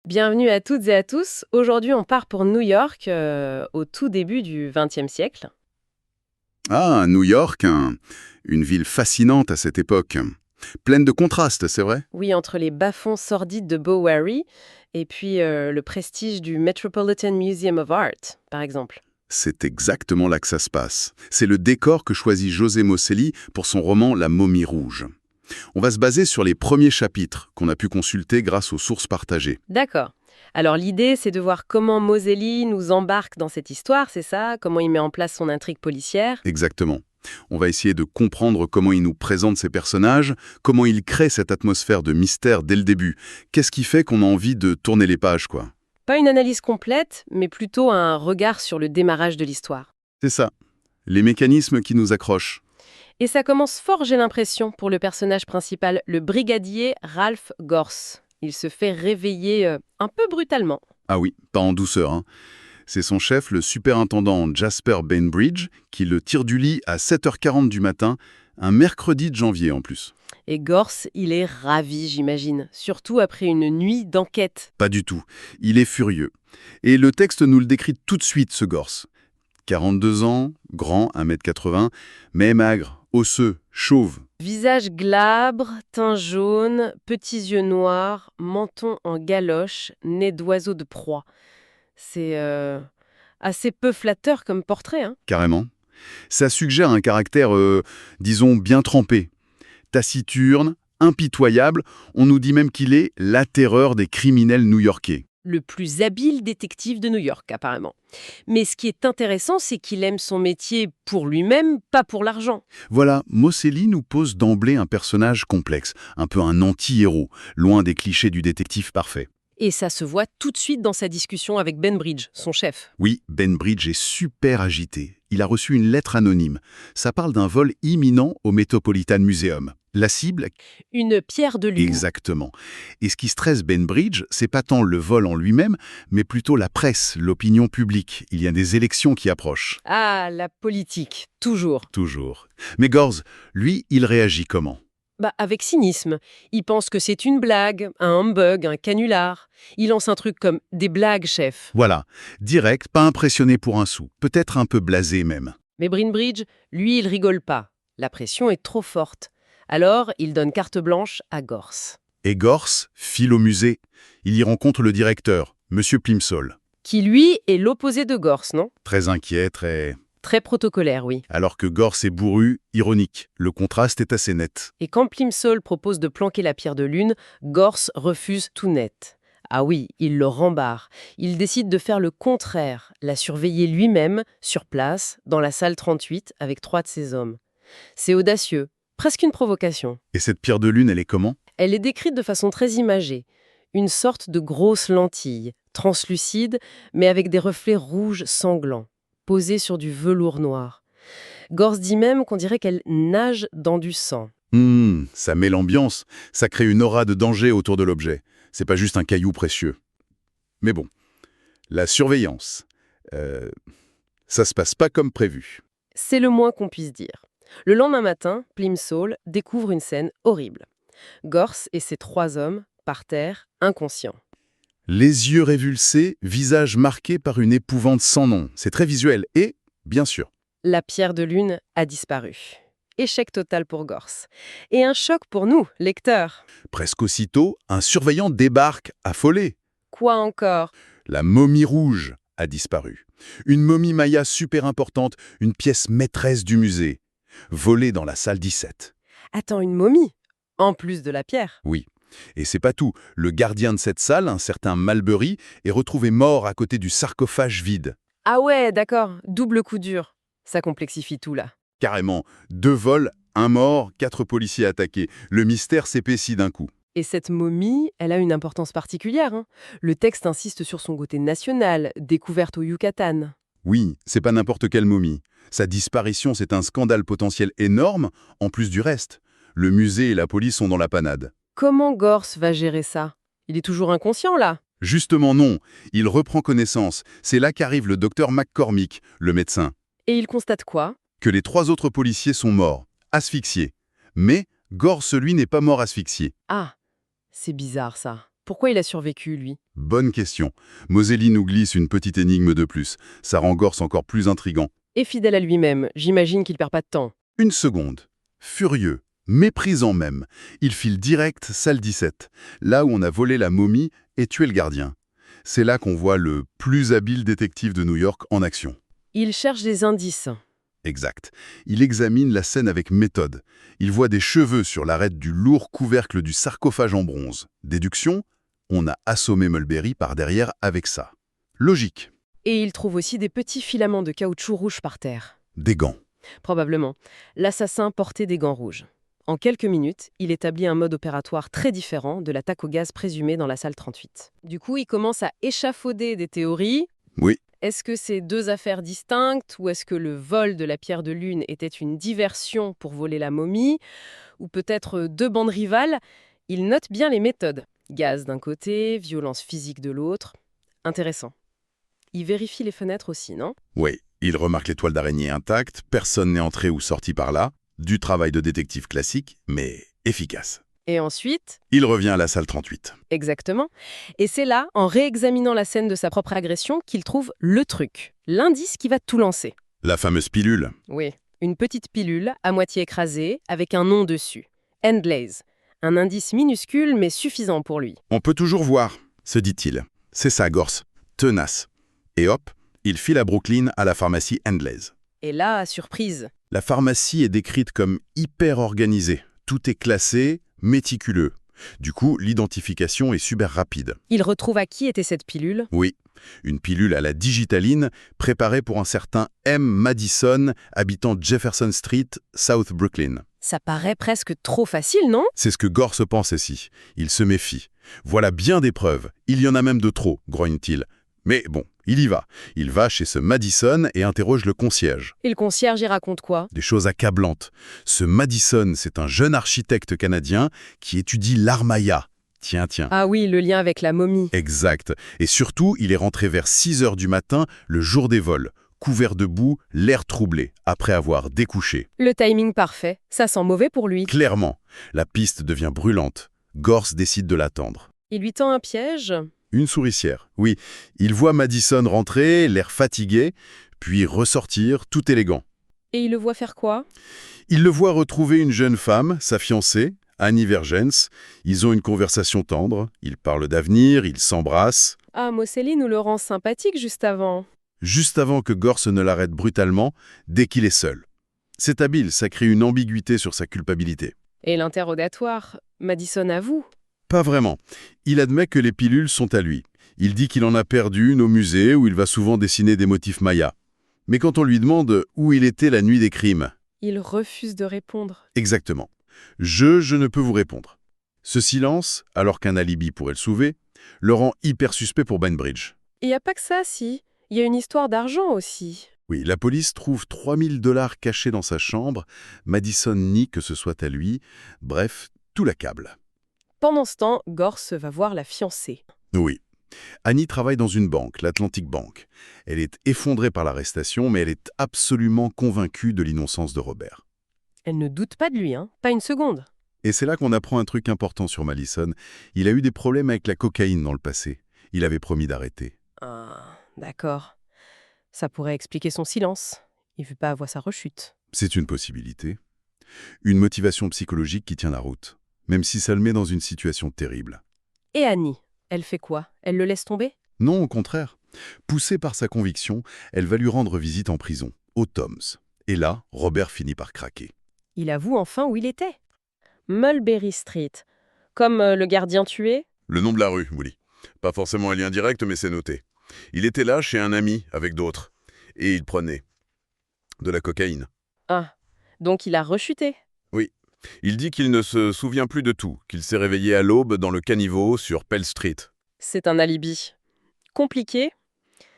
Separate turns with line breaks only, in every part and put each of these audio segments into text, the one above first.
Bienvenue à toutes et à tous. Aujourd'hui, on part pour New York au tout début du XXe siècle.
Ah, New York, une ville fascinante à cette époque. Pleine de contrastes, c'est vrai?
Oui, entre les bas-fonds sordides de Bowery et puis le prestige du Metropolitan Museum of Art, par exemple.
C'est exactement là que ça se passe. C'est le décor que choisit José Mosselli pour son roman La Momie rouge. On va se baser sur les premiers chapitres qu'on a pu consulter grâce aux sources partagées.
D'accord. Alors l'idée, c'est de voir comment Mosely nous embarque dans cette histoire, c'est ça? Comment il met en place son intrigue policière?
Exactement. On va essayer de comprendre comment il nous présente ses personnages, comment il crée cette atmosphère de mystère dès le début. Qu'est-ce qui fait qu'on a envie de tourner les pages, quoi?
Pas une analyse complète, mais plutôt un regard sur le démarrage de l'histoire.
C'est ça. Les mécanismes qui nous accrochent.
Et ça commence fort, j'ai l'impression, pour le personnage principal, le brigadier Ralph Gorse. Il se fait réveiller un peu brutalement.
Ah oui, pas en douceur, hein. C'est son chef, le superintendant Jasper Bainbridge, qui le tire du lit à 7h40 du matin, un mercredi de janvier en plus.
Et Gorse, il est ravi, j'imagine, surtout après une nuit d'enquête.
Pas du tout. Il est furieux. Et le texte nous le décrit tout de suite, ce Gorse. 42 ans, grand, 1m80, mais maigre, osseux, chauve.
Visage glabre, teint jaune, petits yeux noirs, menton en galoche, nez d'oiseau de proie. C'est assez peu flatteur comme portrait, hein.
Carrément. Ça suggère un caractère, disons, bien trempé. Taciturne, impitoyable, on nous dit même qu'il est la terreur des criminels new-yorkais.
Le plus habile détective de New York, apparemment. Mais ce qui est intéressant, c'est qu'il aime son métier pour lui-même, pas pour l'argent.
Voilà, Mosselli nous pose d'emblée un personnage complexe, un peu un anti-héros, loin des clichés du détective parfait.
Et ça se voit tout de suite dans sa discussion avec Bainbridge, son chef.
Oui, Bainbridge est super agité. Il a reçu une lettre anonyme. Ça parle d'un vol imminent au Metropolitan Museum. La cible?
Une pierre de lune.
Exactement. Et ce qui stresse Bainbridge, c'est pas tant le vol en lui-même, mais plutôt la presse, l'opinion publique. Il y a des élections qui approchent.
Ah, la politique, toujours.
Toujours. Mais Gorse, lui, il réagit comment?
Avec cynisme. Il pense que c'est une blague, un humbug, un canular. Il lance un truc comme « des blagues, chef
Voilà, direct, pas impressionné pour un sou, peut-être un peu blasé même. ».
Mais Bainbridge, lui, il rigole pas. La pression est trop forte. Alors, il donne carte blanche à Gorse,
Et Gorse file au musée. Il y rencontre le directeur, Monsieur Plimsoll.
qui lui est l'opposé de Gorse, non?
Très inquiet, très...
Très protocolaire, oui.
Alors que Gorse est bourru, ironique. Le contraste est assez net.
Et quand Plimsoll propose de planquer la pierre de lune, Gorse refuse tout net. Ah oui, il le rembarre. Il décide de faire le contraire, la surveiller lui-même, sur place, dans la salle 38, avec 3 de ses hommes. C'est audacieux, presque une provocation.
Et cette pierre de lune, elle est comment?
Elle est décrite de façon très imagée. Une sorte de grosse lentille, translucide, mais avec des reflets rouges sanglants, posée sur du velours noir. Gorse dit même qu'on dirait qu'elle nage dans du sang.
Ça met l'ambiance. Ça crée une aura de danger autour de l'objet. C'est pas juste un caillou précieux. Mais bon, la surveillance, ça se passe pas comme prévu.
C'est le moins qu'on puisse dire. Le lendemain matin, Plimsoll découvre une scène horrible. Gorse et ses 3 hommes, par terre, inconscients.
Les yeux révulsés, visage marqué par une épouvante sans nom. C'est très visuel et, bien sûr,
La pierre de lune a disparu. Échec total pour Gorse. Et un choc pour nous, lecteurs.
presque aussitôt, un surveillant débarque, affolé.
Quoi encore?
La momie rouge a disparu. Une momie maya super importante, une pièce maîtresse du musée, volée dans la salle 17.
Attends, une momie? En plus de la pierre.
Oui. Et c'est pas tout. Le gardien de cette salle, un certain Malbury, est retrouvé mort à côté du sarcophage vide.
Ah ouais, d'accord, double coup dur. Ça complexifie tout là.
Carrément, 2 vols, 1 mort, 4 policiers attaqués. Le mystère s'épaissit d'un coup.
Et cette momie, elle a une importance particulière, hein. Le texte insiste sur son côté national, découverte au Yucatan.
Oui, c'est pas n'importe quelle momie. Sa disparition, c'est un scandale potentiel énorme, en plus du reste. Le musée et la police sont dans la panade.
Comment Gorse va gérer ça? Il est toujours inconscient là.
Justement non, il reprend connaissance. C'est là qu'arrive le docteur McCormick, le médecin.
Et il constate quoi?
Que les 3 autres policiers sont morts, asphyxiés. Mais Gorse, lui, n'est pas mort asphyxié.
Ah, c'est bizarre ça. Pourquoi il a survécu, lui?
Bonne question. Moselli nous glisse une petite énigme de plus. Ça rend Gorse encore plus intrigant.
Et fidèle à lui-même, j'imagine qu'il perd pas de temps.
Une seconde. Furieux, méprisant même, il file direct salle 17, là où on a volé la momie et tué le gardien. C'est là qu'on voit le plus habile détective de New York en action.
Il cherche des indices.
Exact. Il examine la scène avec méthode. Il voit des cheveux sur l'arête du lourd couvercle du sarcophage en bronze. Déduction, on a assommé Mulberry par derrière avec ça. Logique.
Et il trouve aussi des petits filaments de caoutchouc rouge par terre.
Des gants.
Probablement. L'assassin portait des gants rouges. En quelques minutes, il établit un mode opératoire très différent de l'attaque au gaz présumée dans la salle 38. Du coup, il commence à échafauder des théories.
Oui.
Est-ce que c'est deux affaires distinctes ou est-ce que le vol de la pierre de lune était une diversion pour voler la momie? Ou peut-être deux bandes rivales? Il note bien les méthodes. Gaz d'un côté, violence physique de l'autre. Intéressant. Il vérifie les fenêtres aussi, non?
Oui. Il remarque les toiles d'araignée intactes, personne n'est entré ou sorti par là. Du travail de détective classique, mais efficace.
Et ensuite?
Il revient à la salle 38.
Exactement. Et c'est là, en réexaminant la scène de sa propre agression, qu'il trouve le truc, l'indice qui va tout lancer.
La fameuse pilule.
Oui, une petite pilule, à moitié écrasée, avec un nom dessus. Endlaze. Un indice minuscule, mais suffisant pour lui.
On peut toujours voir, se dit-il. C'est ça, Gorse. Tenace. Et hop, il file à Brooklyn à la pharmacie Endlaze.
Et là, surprise.
La pharmacie est décrite comme hyper organisée. Tout est classé, méticuleux. Du coup, l'identification est super rapide.
Il retrouve à qui était cette pilule?
Oui, une pilule à la digitaline préparée pour un certain M. Madison, habitant Jefferson Street, South Brooklyn.
Ça paraît presque trop facile, non?
C'est ce que Gorse pense ici. Il se méfie. Voilà bien des preuves. Il y en a même de trop, grogne-t-il. Mais bon, il y va. Il va chez ce Madison et interroge le concierge.
Et le concierge y raconte quoi?
Des choses accablantes. Ce Madison, c'est un jeune architecte canadien qui étudie l'art maya. Tiens.
Ah oui, le lien avec la momie.
Exact. Et surtout, il est rentré vers 6 heures du matin, le jour des vols. Couvert de boue, l'air troublé, après avoir découché.
Le timing parfait. Ça sent mauvais pour lui.
Clairement, la piste devient brûlante. Gorse décide de l'attendre.
Il lui tend un piège.
Une souricière, oui. Il voit Madison rentrer, l'air fatigué, puis ressortir, tout élégant.
Et il le voit faire quoi?
Il le voit retrouver une jeune femme, sa fiancée, Annie Vergens. Ils ont une conversation tendre, ils parlent d'avenir, ils s'embrassent.
Ah, Moselli nous le rend sympathique juste avant.
Juste avant que Gorse ne l'arrête brutalement, dès qu'il est seul. C'est habile, ça crée une ambiguïté sur sa culpabilité.
Et l'interrogatoire, Madison avoue.
Pas vraiment. Il admet que les pilules sont à lui. Il dit qu'il en a perdu une au musée où il va souvent dessiner des motifs mayas. Mais quand on lui demande où il était la nuit des crimes...
Il refuse de répondre.
Exactement. Je ne peux vous répondre. Ce silence, alors qu'un alibi pourrait le sauver, le rend hyper suspect pour Bainbridge.
Et il n'y a pas que ça, si. Il y a une histoire d'argent aussi.
Oui, la police trouve 3000 $ cachés dans sa chambre. Madison nie que ce soit à lui. Bref, tout l'accable.
Pendant ce temps, Gorse va voir la fiancée.
Oui. Annie travaille dans une banque, l'Atlantic Bank. Elle est effondrée par l'arrestation, mais elle est absolument convaincue de l'innocence de Robert.
Elle ne doute pas de lui, hein. Pas une seconde.
Et c'est là qu'on apprend un truc important sur Madison. Il a eu des problèmes avec la cocaïne dans le passé. Il avait promis d'arrêter.
Ah, d'accord. Ça pourrait expliquer son silence. Il veut pas avoir sa rechute.
C'est une possibilité. Une motivation psychologique qui tient la route, même si ça le met dans une situation terrible.
Et Annie, elle fait quoi? Elle le laisse tomber?
Non, au contraire. Poussée par sa conviction, elle va lui rendre visite en prison, au Toms. Et là, Robert finit par craquer.
Il avoue enfin où il était. Mulberry Street. Comme le gardien tué?
Le nom de la rue, Willy. Pas forcément un lien direct, mais c'est noté. Il était là chez un ami, avec d'autres. Et il prenait de la cocaïne.
Ah, donc il a rechuté.
Oui. Il dit qu'il ne se souvient plus de tout, qu'il s'est réveillé à l'aube dans le caniveau sur Pell Street.
C'est un alibi. Compliqué.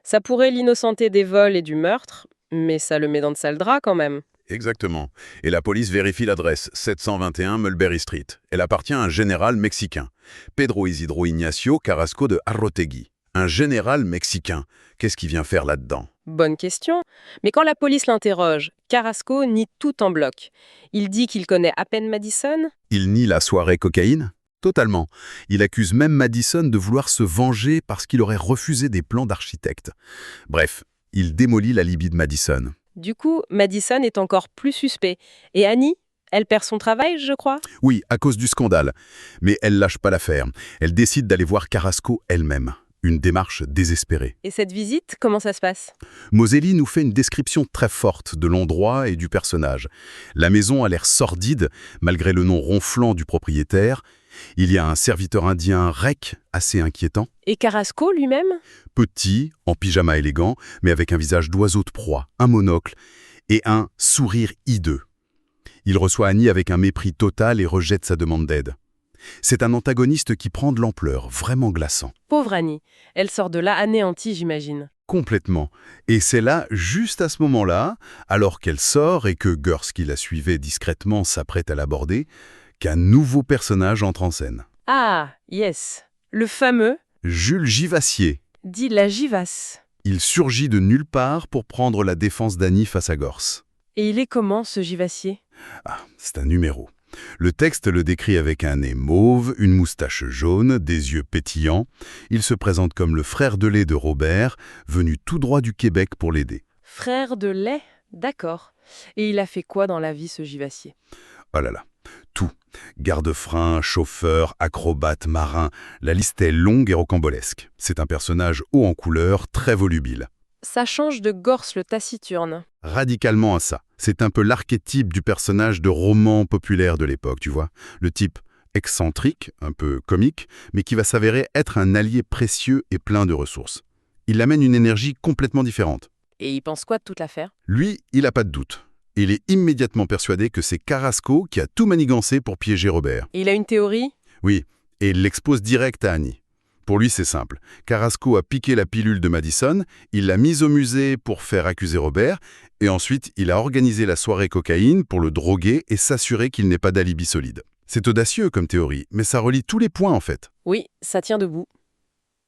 Ça pourrait l'innocenter des vols et du meurtre, mais ça le met dans de sales draps quand même.
Exactement. Et la police vérifie l'adresse, 721 Mulberry Street. Elle appartient à un général mexicain, Pedro Isidro Ignacio Carrasco de Arrotegui. Un général mexicain. Qu'est-ce qu'il vient faire là-dedans?
Bonne question. Mais quand la police l'interroge, Carrasco nie tout en bloc. Il dit qu'il connaît à peine Madison.
Il nie la soirée cocaïne? Totalement. Il accuse même Madison de vouloir se venger parce qu'il aurait refusé des plans d'architecte. Bref, il démolit l'alibi de Madison.
Du coup, Madison est encore plus suspect. Et Annie, elle perd son travail, je crois?
Oui, à cause du scandale. Mais elle lâche pas l'affaire. Elle décide d'aller voir Carrasco elle-même. Une démarche désespérée.
Et cette visite, comment ça se passe?
Moselli nous fait une description très forte de l'endroit et du personnage. La maison a l'air sordide, malgré le nom ronflant du propriétaire. Il y a un serviteur indien rec, assez inquiétant.
Et Carrasco lui-même?
Petit, en pyjama élégant, mais avec un visage d'oiseau de proie, un monocle et un sourire hideux. Il reçoit Annie avec un mépris total et rejette sa demande d'aide. C'est un antagoniste qui prend de l'ampleur, vraiment glaçant.
Pauvre Annie. Elle sort de là anéantie, j'imagine.
Complètement. Et c'est là, juste à ce moment-là, alors qu'elle sort et que Gers, qui la suivait discrètement, s'apprête à l'aborder, qu'un nouveau personnage entre en scène.
Ah, yes. Le fameux,
Jules Givassier.
dit la Givasse.
Il surgit de nulle part pour prendre la défense d'Annie face à Gers.
Et il est comment, ce Givassier?
Ah, c'est un numéro. Le texte le décrit avec un nez mauve, une moustache jaune, des yeux pétillants. Il se présente comme le frère de lait de Robert, venu tout droit du Québec pour l'aider.
Frère de lait? D'accord. Et il a fait quoi dans la vie, ce Givassier?
Oh là là, tout. Garde-frein, chauffeur, acrobate, marin, la liste est longue et rocambolesque. C'est un personnage haut en couleur, très volubile.
Ça change de Gors le taciturne.
Radicalement à ça. C'est un peu l'archétype du personnage de roman populaire de l'époque, tu vois. Le type excentrique, un peu comique, mais qui va s'avérer être un allié précieux et plein de ressources. Il amène une énergie complètement différente.
Et il pense quoi de toute l'affaire?
Lui, il n'a pas de doute. Il est immédiatement persuadé que c'est Carrasco qui a tout manigancé pour piéger Robert.
Et il a une théorie?
Oui, et il l'expose direct à Annie. Pour lui, c'est simple. Carrasco a piqué la pilule de Madison, il l'a mise au musée pour faire accuser Robert, et ensuite, il a organisé la soirée cocaïne pour le droguer et s'assurer qu'il n'ait pas d'alibi solide. C'est audacieux comme théorie, mais ça relie tous les points en fait.
Oui, ça tient debout.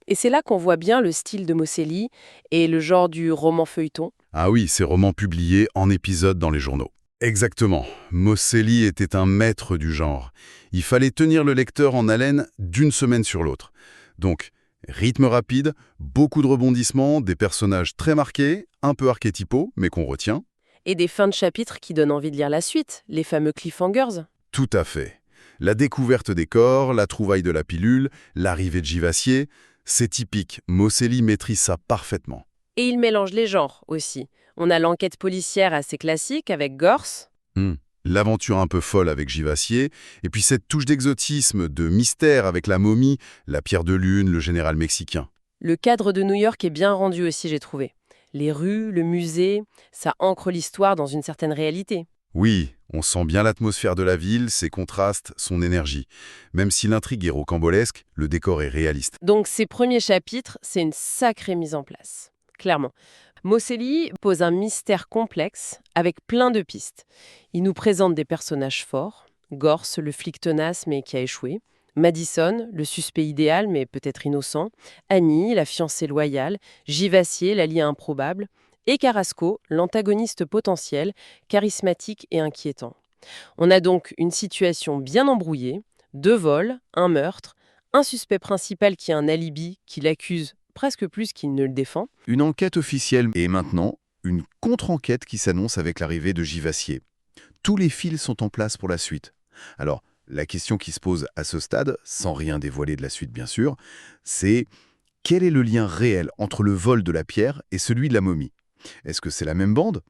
Et c'est là qu'on voit bien le style de Moselli et le genre du roman feuilleton.
Ah oui, ces romans publiés en épisodes dans les journaux. Exactement. Moselli était un maître du genre. Il fallait tenir le lecteur en haleine d'une semaine sur l'autre. Donc, rythme rapide, beaucoup de rebondissements, des personnages très marqués, un peu archétypaux, mais qu'on retient.
Et des fins de chapitre qui donnent envie de lire la suite, les fameux cliffhangers.
Tout à fait. La découverte des corps, la trouvaille de la pilule, l'arrivée de Givassier, c'est typique. Moselli maîtrise ça parfaitement.
Et il mélange les genres aussi. On a l'enquête policière assez classique avec Gors.
L'aventure un peu folle avec Givassier, et puis cette touche d'exotisme, de mystère avec la momie, la pierre de lune, le général mexicain.
Le cadre de New York est bien rendu aussi, j'ai trouvé. Les rues, le musée, ça ancre l'histoire dans une certaine réalité.
Oui, on sent bien l'atmosphère de la ville, ses contrastes, son énergie. Même si l'intrigue est rocambolesque, le décor est réaliste.
Donc ces premiers chapitres, c'est une sacrée mise en place. Clairement. Moselli pose un mystère complexe avec plein de pistes. Il nous présente des personnages forts. Gors, le flic tenace mais qui a échoué. Madison, le suspect idéal mais peut-être innocent. Annie, la fiancée loyale. Givassier, l'allié improbable. Et Carrasco, l'antagoniste potentiel, charismatique et inquiétant. On a donc une situation bien embrouillée, 2 vols, un meurtre, un suspect principal qui a un alibi, qui l'accuse presque plus qu'il ne le défend.
Une enquête officielle et maintenant une contre-enquête qui s'annonce avec l'arrivée de Givassier. Tous les fils sont en place pour la suite. Alors, la question qui se pose à ce stade, sans rien dévoiler de la suite bien sûr, c'est quel est le lien réel entre le vol de la pierre et celui de la momie? Est-ce que c'est la même bande?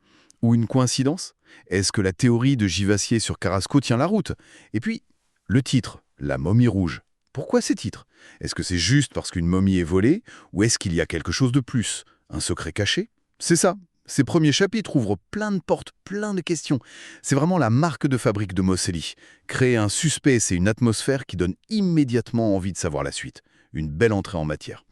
Ou une coïncidence? Est-ce que la théorie de Givassier sur Carrasco tient la route? Et puis, le titre, la momie rouge. Pourquoi ces titres? Est-ce que c'est juste parce qu'une momie est volée? Ou est-ce qu'il y a quelque chose de plus? Un secret caché? C'est ça. Ces premiers chapitres ouvrent plein de portes, plein de questions. C'est vraiment la marque de fabrique de Moselli. Créer un suspense et une atmosphère qui donnent immédiatement envie de savoir la suite. Une belle entrée en matière.